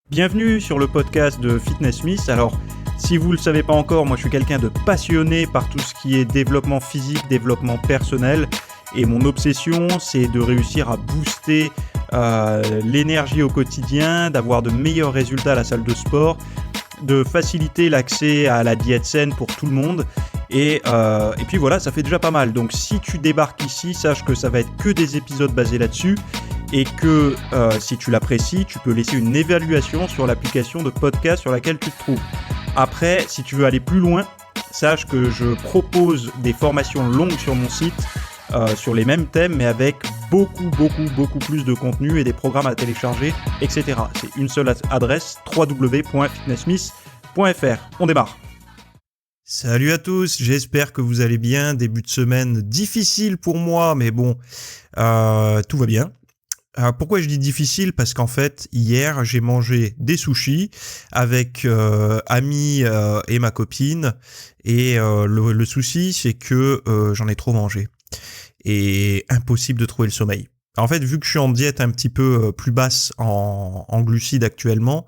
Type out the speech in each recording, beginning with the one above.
Bienvenue sur le podcast de Fitness Smith. Alors, si vous ne le savez pas encore, moi je suis quelqu'un de passionné par tout ce qui est développement physique, développement personnel. Et mon obsession, c'est de réussir à booster l'énergie au quotidien, d'avoir de meilleurs résultats à la salle de sport, de faciliter l'accès à la diète saine pour tout le monde. Et puis voilà, ça fait déjà pas mal. Donc si tu débarques ici, sache que ça va être que des épisodes basés là-dessus. Et que si tu l'apprécies, tu peux laisser une évaluation sur l'application de podcast sur laquelle tu te trouves. Après, si tu veux aller plus loin, sache que je propose des formations longues sur mon site sur les mêmes thèmes, mais avec beaucoup plus de contenu et des programmes à télécharger, etc. C'est une seule adresse, www.fitnesssmith.fr. On démarre. Salut à tous, j'espère que vous allez bien. Début de semaine difficile pour moi, mais bon, tout va bien. Pourquoi je dis difficile ? Parce qu'en fait, hier, j'ai mangé des sushis avec Ami et ma copine. Et le souci, c'est que j'en ai trop mangé. Et impossible de trouver le sommeil. En fait, vu que je suis en diète un petit peu plus basse en glucides actuellement,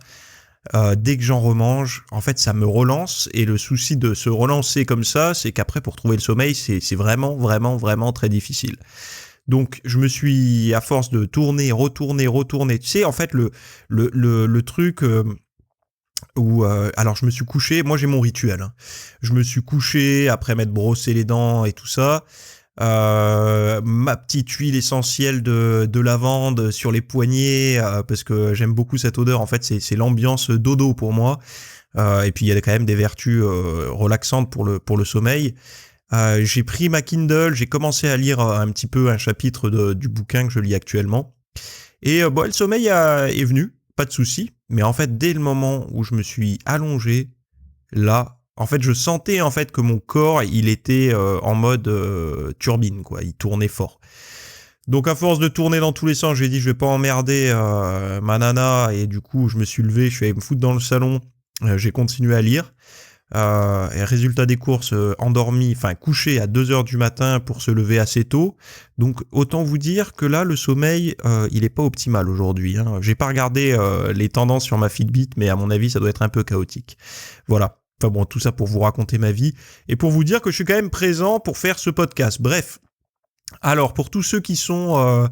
dès que j'en remange, en fait, ça me relance. Et le souci de se relancer comme ça, c'est qu'après, pour trouver le sommeil, c'est vraiment très difficile. Donc, je me suis, à force de tourner, retourner. Tu sais, en fait, le truc où... alors, je me suis couché. Moi, j'ai mon rituel. Hein. Je me suis couché après m'être brossé les dents et tout ça. Ma petite huile essentielle de lavande sur les poignets, parce que j'aime beaucoup cette odeur. En fait, c'est l'ambiance dodo pour moi. Et puis, il y a quand même des vertus relaxantes pour le sommeil. J'ai pris ma Kindle, j'ai commencé à lire un petit peu un chapitre du bouquin que je lis actuellement. Et le sommeil est venu, pas de souci. Mais en fait, dès le moment où je me suis allongé, là, en fait, je sentais en fait que mon corps, il était en mode turbine, quoi. Il tournait fort. Donc à force de tourner dans tous les sens, j'ai dit je vais pas emmerder ma nana. Et du coup, je me suis levé, je suis allé me foutre dans le salon. J'ai continué à lire. Et résultat des courses, couché à 2h du matin pour se lever assez tôt. Donc autant vous dire que là, le sommeil, il est pas optimal aujourd'hui. Hein. J'ai pas regardé les tendances sur ma Fitbit, mais à mon avis, ça doit être un peu chaotique. Voilà. Enfin bon, tout ça pour vous raconter ma vie et pour vous dire que je suis quand même présent pour faire ce podcast. Bref. Alors, pour tous ceux qui sont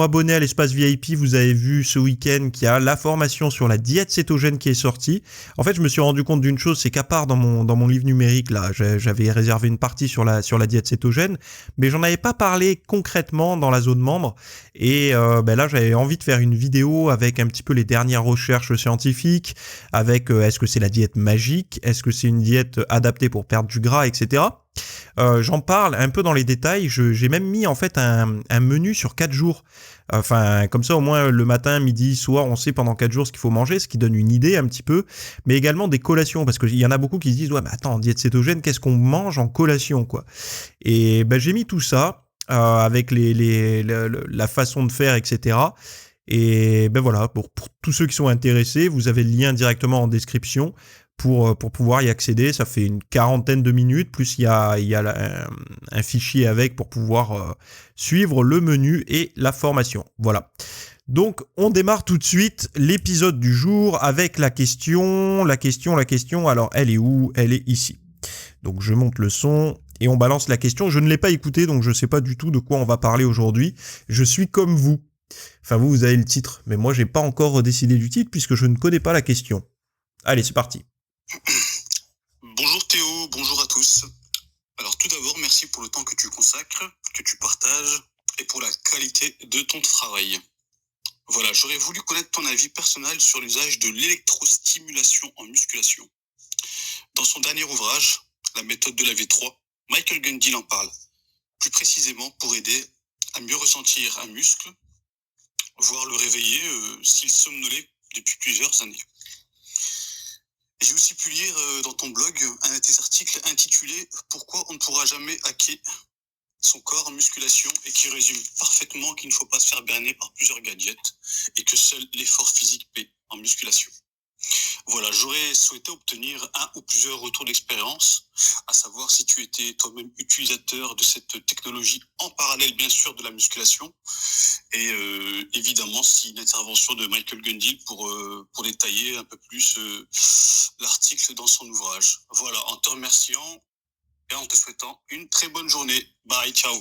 abonnés à l'espace VIP, vous avez vu ce week-end qu'il y a la formation sur la diète cétogène qui est sortie. En fait, je me suis rendu compte d'une chose, c'est qu'à part dans mon livre numérique, là, j'avais réservé une partie sur la diète cétogène, mais j'en avais pas parlé concrètement dans la zone membre. Et là, j'avais envie de faire une vidéo avec un petit peu les dernières recherches scientifiques, avec est-ce que c'est la diète magique, est-ce que c'est une diète adaptée pour perdre du gras, etc. J'en parle un peu dans les détails. J'ai même mis en fait un menu sur 4 jours. Enfin, comme ça au moins le matin, midi, soir, on sait pendant 4 jours ce qu'il faut manger, ce qui donne une idée un petit peu. Mais également des collations, parce qu'il y en a beaucoup qui se disent ouais, mais attends, en diète cétogène, qu'est-ce qu'on mange en collation, quoi. Et j'ai mis tout ça avec la façon de faire, etc. Et voilà, pour tous ceux qui sont intéressés, vous avez le lien directement en description pour pouvoir y accéder. Ça fait une 40aine de minutes, plus il y a un fichier avec pour pouvoir suivre le menu et la formation. Voilà. Donc, on démarre tout de suite l'épisode du jour avec la question. Alors, elle est où ? Elle est ici. Donc, je monte le son et on balance la question. Je ne l'ai pas écoutée, donc je ne sais pas du tout de quoi on va parler aujourd'hui. Je suis comme vous. Enfin, vous avez le titre, mais moi, j'ai pas encore décidé du titre puisque je ne connais pas la question. Allez, c'est parti. Bonjour Théo, bonjour à tous. Alors tout d'abord, merci pour le temps que tu consacres, que tu partages et pour la qualité de ton travail. Voilà, j'aurais voulu connaître ton avis personnel sur l'usage de l'électrostimulation en musculation. Dans son dernier ouvrage, La méthode de la V3, Michael Gundil en parle, plus précisément pour aider à mieux ressentir un muscle, voire le réveiller s'il somnolait depuis plusieurs années. J'ai aussi pu lire dans ton blog un de tes articles intitulé « Pourquoi on ne pourra jamais hacker son corps en musculation » et qui résume parfaitement qu'il ne faut pas se faire berner par plusieurs gadgets et que seul l'effort physique paie en musculation. Voilà, j'aurais souhaité obtenir un ou plusieurs retours d'expérience, à savoir si tu étais toi-même utilisateur de cette technologie en parallèle, bien sûr, de la musculation, et évidemment, si une intervention de Michael Gundil pour détailler un peu plus l'article dans son ouvrage. Voilà, en te remerciant et en te souhaitant une très bonne journée. Bye, ciao.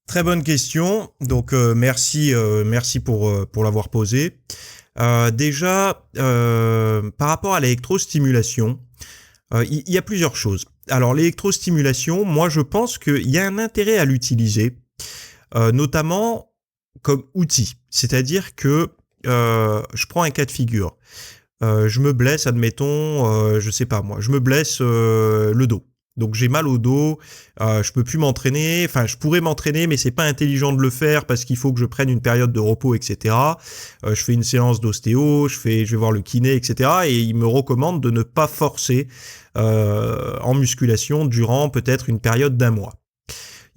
Très bonne question. Donc merci pour l'avoir posée. Déjà, par rapport à l'électrostimulation, il y a plusieurs choses. Alors l'électrostimulation, moi je pense qu'il y a un intérêt à l'utiliser, notamment comme outil. C'est-à-dire que je prends un cas de figure. Je me blesse, admettons, je sais pas moi, je me blesse le dos. Donc j'ai mal au dos, je peux plus m'entraîner, enfin je pourrais m'entraîner mais c'est pas intelligent de le faire parce qu'il faut que je prenne une période de repos, etc. Je fais une séance d'ostéo, je vais voir le kiné, etc. Et il me recommande de ne pas forcer en musculation durant peut-être une période d'1 mois.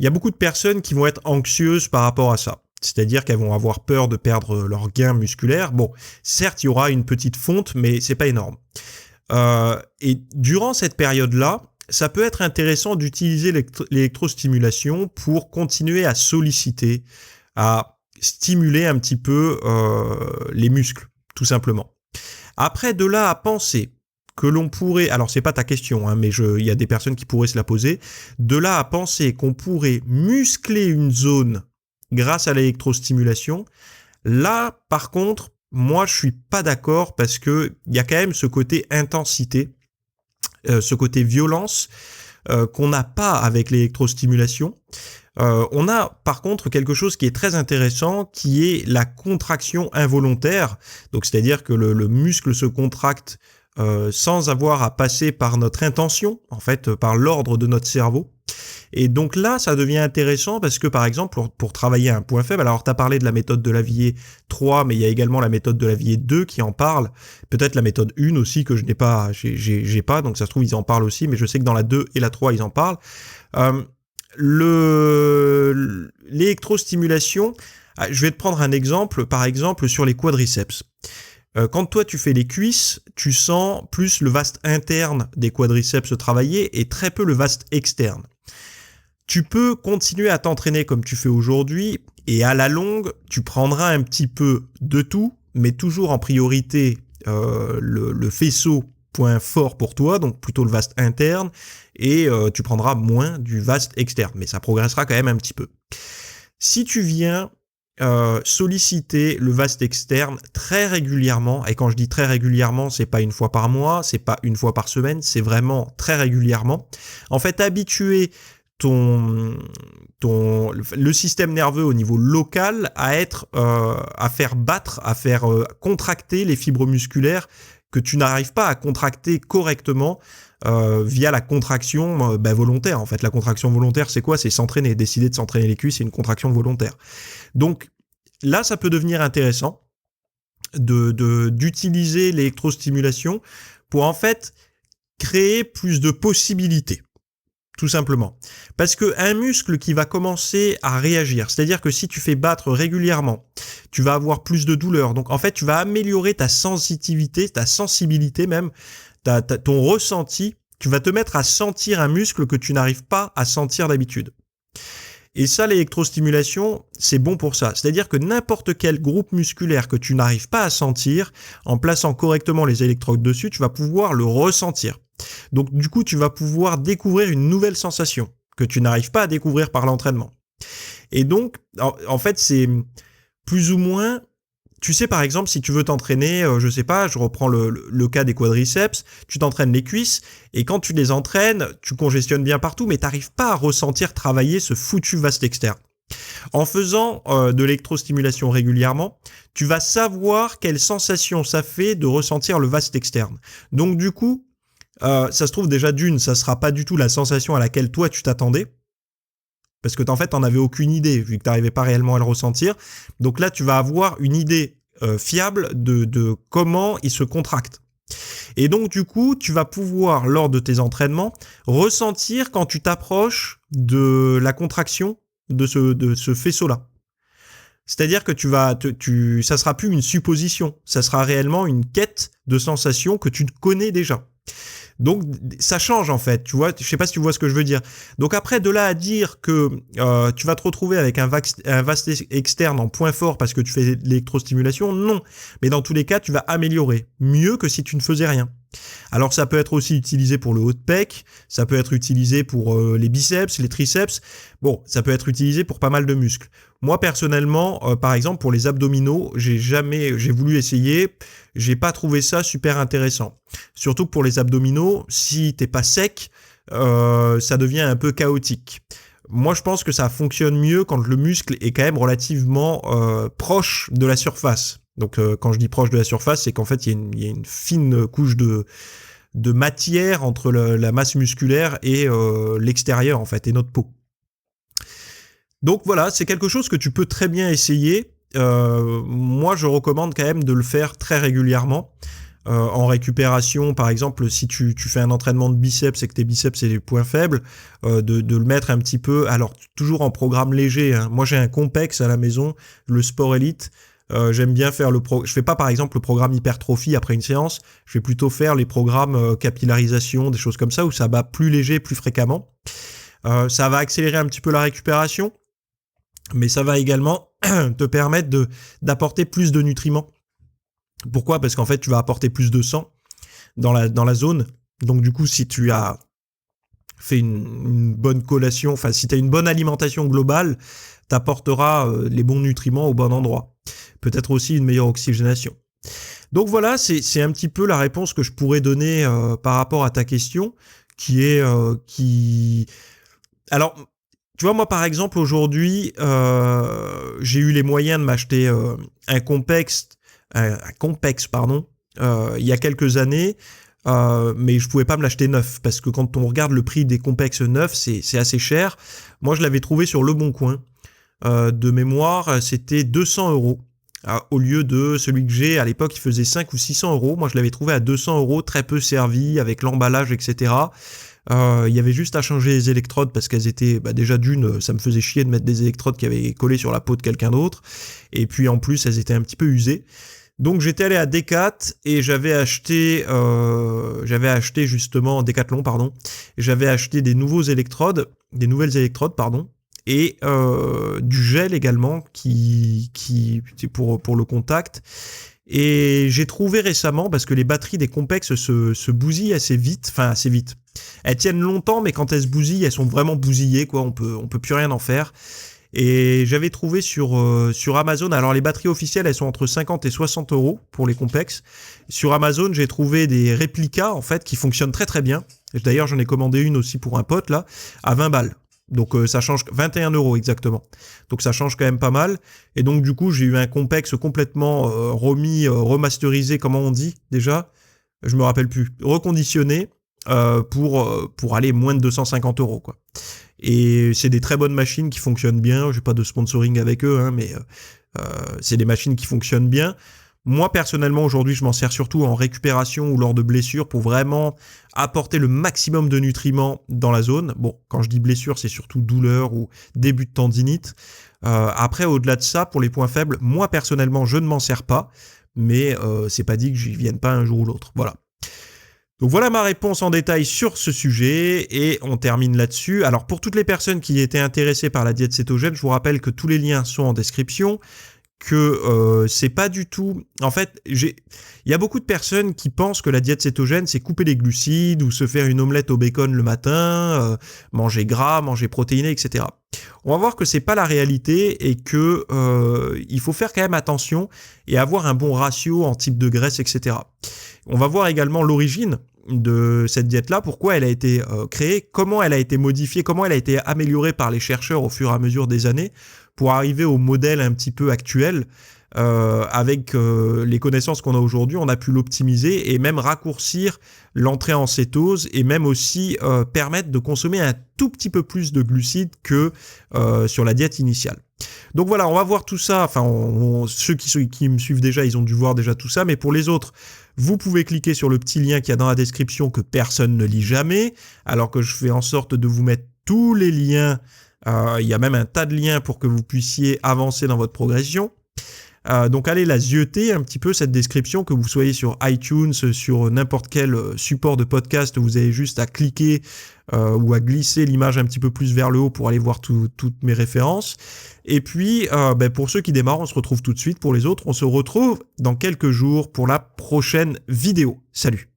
Il y a beaucoup de personnes qui vont être anxieuses par rapport à ça. C'est-à-dire qu'elles vont avoir peur de perdre leur gain musculaire. Bon, certes, il y aura une petite fonte, mais c'est pas énorme. Et durant cette période-là, ça peut être intéressant d'utiliser l'électrostimulation pour continuer à solliciter, à stimuler un petit peu les muscles, tout simplement. Après, de là à penser que l'on pourrait, alors c'est pas ta question, hein, mais il y a des personnes qui pourraient se la poser, de là à penser qu'on pourrait muscler une zone grâce à l'électrostimulation, là, par contre, moi, je suis pas d'accord parce que il y a quand même ce côté intensité, ce côté violence qu'on n'a pas avec l'électrostimulation. On a par contre quelque chose qui est très intéressant, qui est la contraction involontaire. Donc, c'est-à-dire que le muscle se contracte sans avoir à passer par notre intention, en fait, par l'ordre de notre cerveau. Et donc là, ça devient intéressant parce que, par exemple, pour travailler un point faible, alors tu as parlé de la méthode de Lavier 3, mais il y a également la méthode de Lavier 2 qui en parle. Peut-être la méthode 1 aussi que je n'ai pas, j'ai pas, donc ça se trouve, ils en parlent aussi, mais je sais que dans la 2 et la 3, ils en parlent. L'électrostimulation, je vais te prendre un exemple, par exemple, sur les quadriceps. Quand toi tu fais les cuisses, tu sens plus le vaste interne des quadriceps travailler et très peu le vaste externe. Tu peux continuer à t'entraîner comme tu fais aujourd'hui et à la longue, tu prendras un petit peu de tout, mais toujours en priorité le faisceau point fort pour toi, donc plutôt le vaste interne, et tu prendras moins du vaste externe, mais ça progressera quand même un petit peu. Si tu viens solliciter le vaste externe très régulièrement, et quand je dis très régulièrement, c'est pas une fois par mois, c'est pas une fois par semaine, c'est vraiment très régulièrement. En fait, habituer le système nerveux au niveau local à faire battre, à faire contracter les fibres musculaires que tu n'arrives pas à contracter correctement via la contraction volontaire. En fait, la contraction volontaire, c'est quoi? C'est s'entraîner, décider de s'entraîner les cuisses, c'est une contraction volontaire. Donc là, ça peut devenir intéressant d'utiliser l'électrostimulation pour en fait créer plus de possibilités. Tout simplement. Parce que un muscle qui va commencer à réagir, c'est-à-dire que si tu fais battre régulièrement, tu vas avoir plus de douleur. Donc en fait, tu vas améliorer ta sensitivité, ta sensibilité même, ton ressenti. Tu vas te mettre à sentir un muscle que tu n'arrives pas à sentir d'habitude. Et ça, l'électrostimulation, c'est bon pour ça. C'est-à-dire que n'importe quel groupe musculaire que tu n'arrives pas à sentir, en plaçant correctement les électrodes dessus, tu vas pouvoir le ressentir. Donc du coup, tu vas pouvoir découvrir une nouvelle sensation que tu n'arrives pas à découvrir par l'entraînement. Et donc, en fait, c'est plus ou moins... Tu sais, par exemple, si tu veux t'entraîner, je sais pas, je reprends le cas des quadriceps, tu t'entraînes les cuisses, et quand tu les entraînes, tu congestionnes bien partout, mais tu n'arrives pas à ressentir travailler ce foutu vaste externe. En faisant de l'électrostimulation régulièrement, tu vas savoir quelle sensation ça fait de ressentir le vaste externe. Donc du coup, ça se trouve déjà ça sera pas du tout la sensation à laquelle toi tu t'attendais, parce que en fait t'en avais aucune idée vu que t'arrivais pas réellement à le ressentir. Donc là tu vas avoir une idée fiable de comment il se contracte. Et donc du coup tu vas pouvoir lors de tes entraînements ressentir quand tu t'approches de la contraction de ce faisceau là. C'est-à-dire que ça sera plus une supposition, ça sera réellement une quête de sensations que tu connais déjà. Donc ça change en fait, tu vois, je sais pas si tu vois ce que je veux dire. Donc après de là à dire que tu vas te retrouver avec un vaste externe en point fort parce que tu fais de l'électrostimulation, non. Mais dans tous les cas, tu vas améliorer mieux que si tu ne faisais rien. Alors ça peut être aussi utilisé pour le haut de pec, ça peut être utilisé pour les biceps, les triceps. Bon, ça peut être utilisé pour pas mal de muscles. Moi personnellement, par exemple pour les abdominaux, j'ai voulu essayer, j'ai pas trouvé ça super intéressant. Surtout que pour les abdominaux, si t'es pas sec, ça devient un peu chaotique. Moi, je pense que ça fonctionne mieux quand le muscle est quand même relativement proche de la surface. Donc, quand je dis proche de la surface, c'est qu'en fait, il y a une fine couche de matière entre la masse musculaire et l'extérieur, en fait, et notre peau. Donc voilà, c'est quelque chose que tu peux très bien essayer. Moi, je recommande quand même de le faire très régulièrement. En récupération, par exemple, si tu fais un entraînement de biceps et que tes biceps c'est des points faibles, de le mettre un petit peu, alors toujours en programme léger, hein. Moi j'ai un Compex à la maison, le Sport Elite. J'aime bien faire je fais pas par exemple le programme hypertrophie après une séance, je vais plutôt faire les programmes capillarisation, des choses comme ça où ça bat plus léger, plus fréquemment. Ça va accélérer un petit peu la récupération, mais ça va également te permettre d'apporter plus de nutriments. Pourquoi ? Parce qu'en fait, tu vas apporter plus de sang dans la zone. Donc du coup, si tu as fait une bonne collation, enfin si tu as une bonne alimentation globale, t'apporteras les bons nutriments au bon endroit. Peut-être aussi une meilleure oxygénation. Donc voilà, c'est un petit peu la réponse que je pourrais donner par rapport à ta question, Alors, tu vois, moi par exemple, aujourd'hui, j'ai eu les moyens de m'acheter un Compex, il y a quelques années, mais je pouvais pas me l'acheter neuf parce que quand on regarde le prix des Compex neufs, c'est assez cher. Moi, je l'avais trouvé sur Le Bon Coin. De mémoire, c'était 200 €. Au lieu de celui que j'ai à l'époque, il faisait 5 ou 600 €. Moi, je l'avais trouvé à 200 €, très peu servi, avec l'emballage, etc. Il y avait juste à changer les électrodes parce qu'elles étaient déjà ça me faisait chier de mettre des électrodes qui avaient collé sur la peau de quelqu'un d'autre. Et puis en plus, elles étaient un petit peu usées. Donc j'étais allé à Decat et j'avais acheté justement Decathlon, j'avais acheté des nouvelles électrodes, et du gel également qui pour le contact. Et j'ai trouvé récemment, parce que les batteries des Compex se bousillent assez vite. Elles tiennent longtemps, mais quand elles se bousillent, elles sont vraiment bousillées, quoi. On peut plus rien en faire. Et j'avais trouvé sur Amazon, alors les batteries officielles, elles sont entre 50 et 60 € pour les Compex. Sur Amazon, j'ai trouvé des réplicas, en fait, qui fonctionnent très très bien. D'ailleurs, j'en ai commandé une aussi pour un pote, là, à 20 balles. Donc ça change 21 € exactement. Donc ça change quand même pas mal. Et donc du coup, j'ai eu un Compex complètement remasterisé, comment on dit déjà ? Je me rappelle plus. Reconditionné pour aller moins de 250 € quoi. Et c'est des très bonnes machines qui fonctionnent bien. J'ai pas de sponsoring avec eux, hein, mais c'est des machines qui fonctionnent bien. Moi, personnellement, aujourd'hui, je m'en sers surtout en récupération ou lors de blessures pour vraiment apporter le maximum de nutriments dans la zone. Bon, quand je dis blessure, c'est surtout douleur ou début de tendinite. Après, au-delà de ça, pour les points faibles, moi, personnellement, je ne m'en sers pas, mais c'est pas dit que j'y vienne pas un jour ou l'autre. Voilà. Donc voilà ma réponse en détail sur ce sujet et on termine là-dessus. Alors pour toutes les personnes qui étaient intéressées par la diète cétogène, je vous rappelle que tous les liens sont en description, que c'est pas du tout... En fait, il y a beaucoup de personnes qui pensent que la diète cétogène, c'est couper les glucides ou se faire une omelette au bacon le matin, manger gras, manger protéiné, etc. On va voir que c'est pas la réalité et que il faut faire quand même attention et avoir un bon ratio en type de graisse, etc. On va voir également l'origine de cette diète-là, pourquoi elle a été créée, comment elle a été modifiée, comment elle a été améliorée par les chercheurs au fur et à mesure des années pour arriver au modèle un petit peu actuel. Avec les connaissances qu'on a aujourd'hui, on a pu l'optimiser et même raccourcir l'entrée en cétose et même aussi permettre de consommer un tout petit peu plus de glucides que sur la diète initiale. Donc voilà, on va voir tout ça. Enfin, ceux qui me suivent déjà, ils ont dû voir déjà tout ça, mais pour les autres, vous pouvez cliquer sur le petit lien qu'il y a dans la description que personne ne lit jamais, alors que je fais en sorte de vous mettre tous les liens Il y a même un tas de liens pour que vous puissiez avancer dans votre progression. Donc allez la zioter un petit peu cette description, que vous soyez sur iTunes, sur n'importe quel support de podcast, vous avez juste à cliquer ou à glisser l'image un petit peu plus vers le haut pour aller voir toutes mes références. Et puis pour ceux qui démarrent, on se retrouve tout de suite. Pour les autres, on se retrouve dans quelques jours pour la prochaine vidéo. Salut!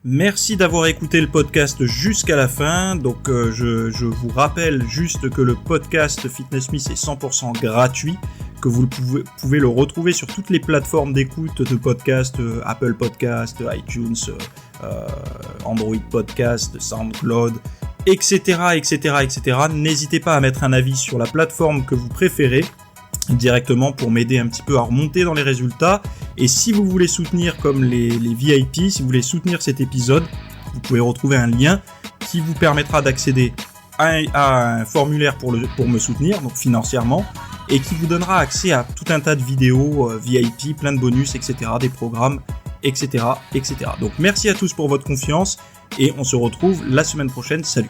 Merci d'avoir écouté le podcast jusqu'à la fin. Donc je vous rappelle juste que le podcast Fitness Smith est 100% gratuit, que vous pouvez le retrouver sur toutes les plateformes d'écoute de podcast, Apple Podcast, iTunes, Android Podcast, SoundCloud, etc., etc., etc. N'hésitez pas à mettre un avis sur la plateforme que vous préférez directement pour m'aider un petit peu à remonter dans les résultats. Et si vous voulez soutenir comme les VIP, si vous voulez soutenir cet épisode, vous pouvez retrouver un lien qui vous permettra d'accéder à un formulaire pour me soutenir, donc financièrement, et qui vous donnera accès à tout un tas de vidéos VIP, plein de bonus, etc., des programmes, etc., etc. Donc merci à tous pour votre confiance et on se retrouve la semaine prochaine. Salut!